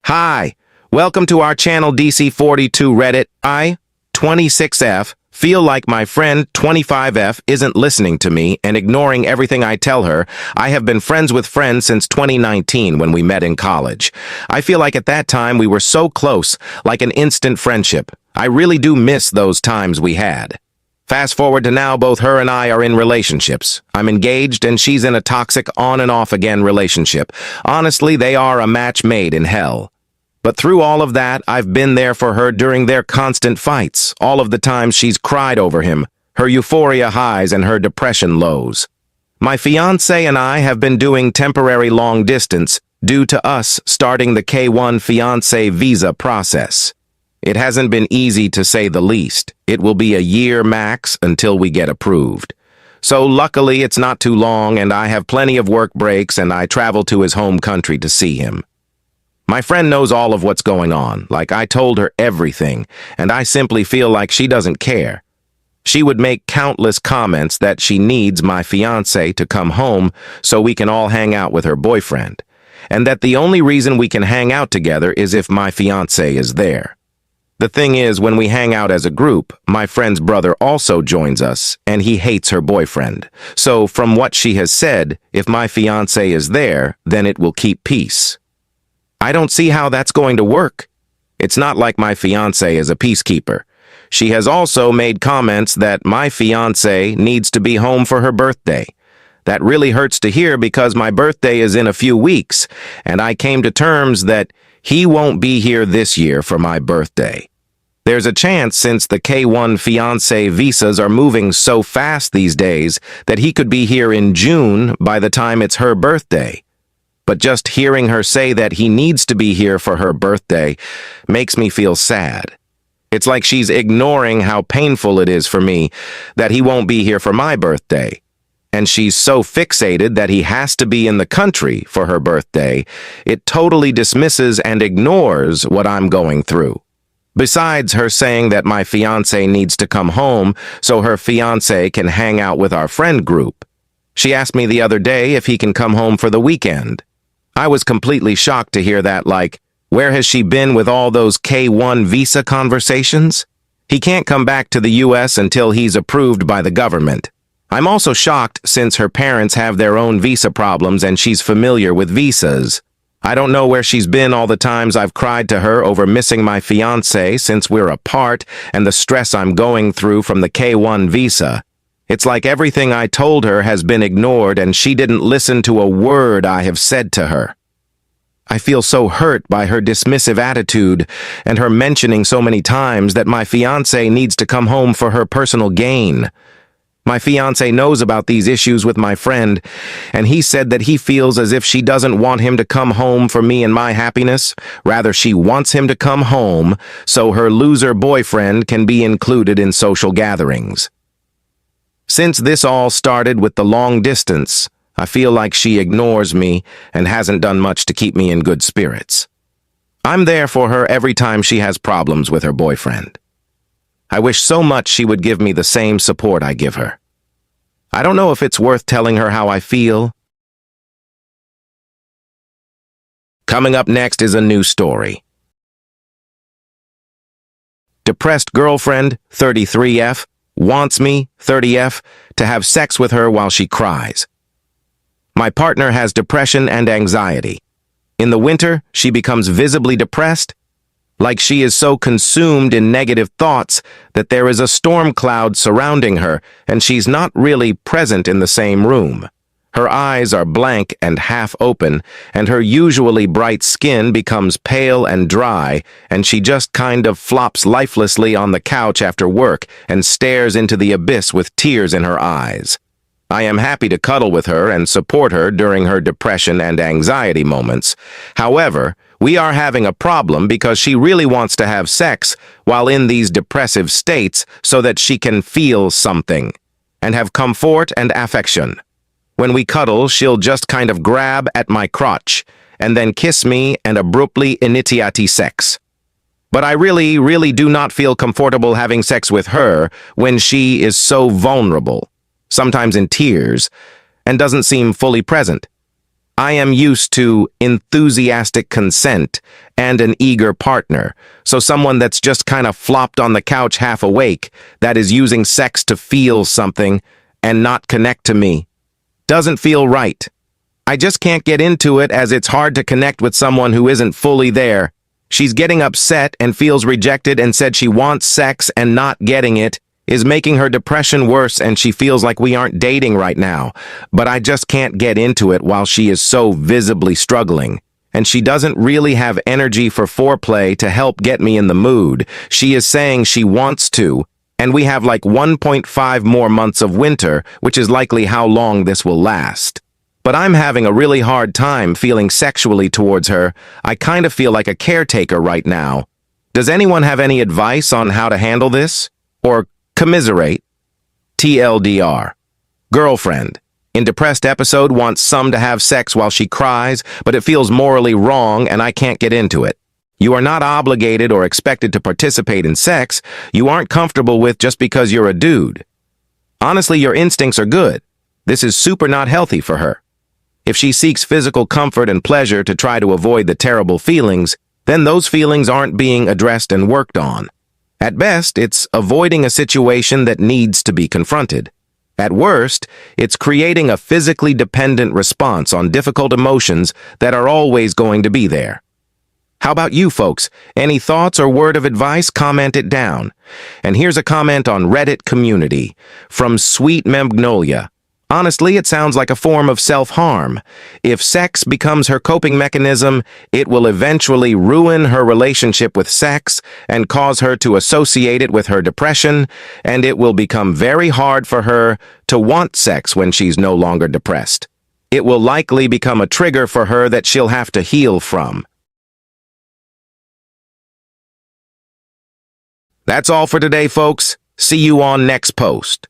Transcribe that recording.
Hi, welcome to our channel DC42 Reddit. I, 26F, feel like my friend 25F isn't listening to me and ignoring everything I tell her. I have been friends with friends since 2019 when we met in college. I feel like at that time we were so close, like an instant friendship. I really do miss those times we had. Fast forward to now, both her and I are in relationships. I'm engaged and she's in a toxic on and off again relationship. Honestly, they are a match made in hell. But through all of that, I've been there for her during their constant fights, all of the times she's cried over him, her euphoria highs and her depression lows. My fiancé and I have been doing temporary long distance due to us starting the K1 fiancé visa process. It hasn't been easy to say the least. It will be a year max until we get approved. So luckily it's not too long and I have plenty of work breaks and I travel to his home country to see him. My friend knows all of what's going on, like I told her everything, and I simply feel like she doesn't care. She would make countless comments that she needs my fiancé to come home so we can all hang out with her boyfriend, and that the only reason we can hang out together is if my fiancé is there. The thing is, when we hang out as a group, my friend's brother also joins us, and he hates her boyfriend. So from what she has said, if my fiancé is there, then it will keep peace. I don't see how that's going to work. It's not like my fiancé is a peacekeeper. She has also made comments that my fiancé needs to be home for her birthday. That really hurts to hear because my birthday is in a few weeks, and I came to terms that he won't be here this year for my birthday. There's a chance, since the K1 fiancé visas are moving so fast these days, that he could be here in June by the time it's her birthday. But just hearing her say that he needs to be here for her birthday makes me feel sad. It's like she's ignoring how painful it is for me that he won't be here for my birthday. And she's so fixated that he has to be in the country for her birthday, it totally dismisses and ignores what I'm going through. Besides her saying that my fiancé needs to come home so her fiancé can hang out with our friend group. She asked me the other day if he can come home for the weekend. I was completely shocked to hear that, like, where has she been with all those K1 visa conversations? He can't come back to the US until he's approved by the government. I'm also shocked since her parents have their own visa problems and she's familiar with visas. I don't know where she's been all the times I've cried to her over missing my fiancé since we're apart and the stress I'm going through from the K1 visa. It's like everything I told her has been ignored and she didn't listen to a word I have said to her. I feel so hurt by her dismissive attitude and her mentioning so many times that my fiancé needs to come home for her personal gain. My fiancé knows about these issues with my friend, and he said that he feels as if she doesn't want him to come home for me and my happiness. Rather, she wants him to come home so her loser boyfriend can be included in social gatherings. Since this all started with the long distance, I feel like she ignores me and hasn't done much to keep me in good spirits. I'm there for her every time she has problems with her boyfriend. I wish so much she would give me the same support I give her. I don't know if it's worth telling her how I feel. Coming up next is a new story. Depressed girlfriend, 33F, wants me, 30F, to have sex with her while she cries. My partner has depression and anxiety. In the winter, she becomes visibly depressed, like she is so consumed in negative thoughts that there is a storm cloud surrounding her and she's not really present in the same room. Her eyes are blank and half open, and her usually bright skin becomes pale and dry, and she just kind of flops lifelessly on the couch after work and stares into the abyss with tears in her eyes. I am happy to cuddle with her and support her during her depression and anxiety moments. However, we are having a problem because she really wants to have sex while in these depressive states so that she can feel something and have comfort and affection. When we cuddle, she'll just kind of grab at my crotch and then kiss me and abruptly initiate sex. But I really do not feel comfortable having sex with her when she is so vulnerable, sometimes in tears, and doesn't seem fully present. I am used to enthusiastic consent and an eager partner, so someone that's just kind of flopped on the couch half awake, that is using sex to feel something and not connect to me, doesn't feel right. I just can't get into it as it's hard to connect with someone who isn't fully there. She's getting upset and feels rejected and said she wants sex and not getting it is making her depression worse and she feels like we aren't dating right now. But I just can't get into it while she is so visibly struggling. And she doesn't really have energy for foreplay to help get me in the mood. She is saying she wants to, and we have like 1.5 more months of winter, which is likely how long this will last. But I'm having a really hard time feeling sexually towards her. I kind of feel like a caretaker right now. Does anyone have any advice on how to handle this? Or commiserate? TLDR. Girlfriend. In depressed episode wants some to have sex while she cries, but it feels morally wrong and I can't get into it. You are not obligated or expected to participate in sex you aren't comfortable with just because you're a dude. Honestly, your instincts are good. This is super not healthy for her. If she seeks physical comfort and pleasure to try to avoid the terrible feelings, then those feelings aren't being addressed and worked on. At best, it's avoiding a situation that needs to be confronted. At worst, it's creating a physically dependent response on difficult emotions that are always going to be there. How about you folks? Any thoughts or word of advice? Comment it down. And here's a comment on Reddit community from Sweet Magnolia. Honestly, it sounds like a form of self-harm. If sex becomes her coping mechanism, it will eventually ruin her relationship with sex and cause her to associate it with her depression, and it will become very hard for her to want sex when she's no longer depressed. It will likely become a trigger for her that she'll have to heal from. That's all for today, folks. See you on next post.